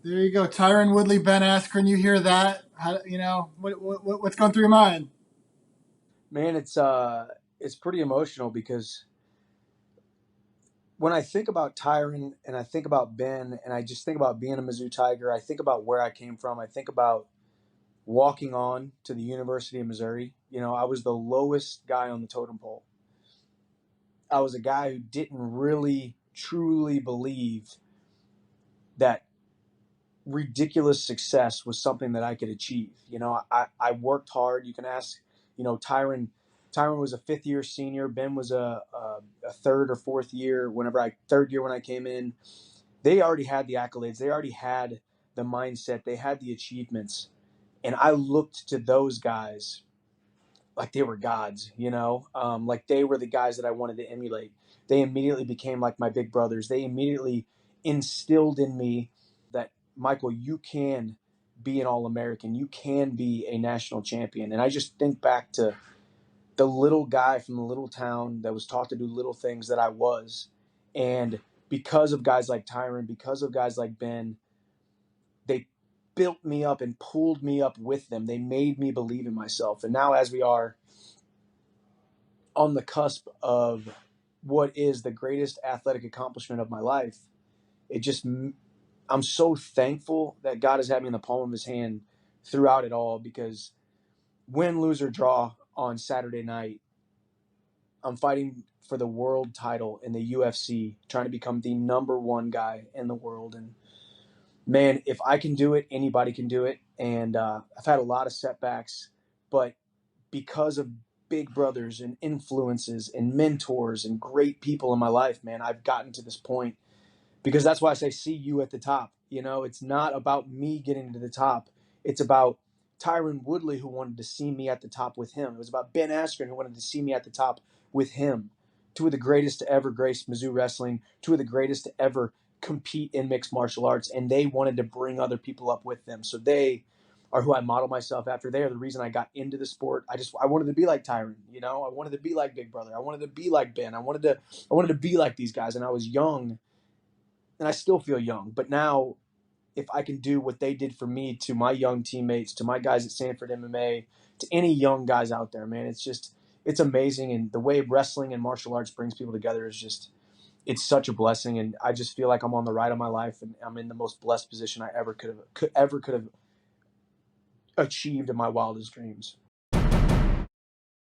There you go, Tyron Woodley, Ben Askren. You hear that? What's going through your mind? Man, it's pretty emotional because when I think about Tyron and I think about Ben and I just think about being a Mizzou Tiger, I think about where I came from. I think about walking on to the University of Missouri. I was the lowest guy on the totem pole. I was a guy who didn't really truly believe that ridiculous success was something that I could achieve. I worked hard. You can ask, Tyron was a fifth year senior. Ben was a third or fourth year. Third year when I came in, they already had the accolades. They already had the mindset. They had the achievements. And I looked to those guys like they were gods, like they were the guys that I wanted to emulate. They immediately became like my big brothers. They immediately instilled in me that, Michael, you can be an All-American. You can be a national champion. And I just think back to the little guy from the little town that was taught to do little things that I was. And because of guys like Tyron, because of guys like Ben, they built me up and pulled me up with them. They made me believe in myself. And now as we are on the cusp of what is the greatest athletic accomplishment of my life, I'm so thankful that God has had me in the palm of his hand throughout it all, because win, lose, or draw on Saturday night, I'm fighting for the world title in the UFC, trying to become the number one guy in the world. And man, if I can do it, anybody can do it. And I've had a lot of setbacks, but because of big brothers and influences and mentors and great people in my life, man, I've gotten to this point. Because that's why I say, see you at the top. It's not about me getting to the top. It's about Tyron Woodley, who wanted to see me at the top with him. It was about Ben Askren, who wanted to see me at the top with him. Two of the greatest to ever grace Mizzou wrestling, two of the greatest to ever compete in mixed martial arts, and they wanted to bring other people up with them. So they are who I model myself after. They are the reason I got into the sport. I wanted to be like Tyron, I wanted to be like Big Brother. I wanted to be like Ben. I wanted to be like these guys, and I was young. And I still feel young, but now if I can do what they did for me to my young teammates, to my guys at Sanford MMA, to any young guys out there, man, it's amazing. And the way wrestling and martial arts brings people together is it's such a blessing. And I just feel like I'm on the ride of my life, and I'm in the most blessed position I ever could have achieved in my wildest dreams.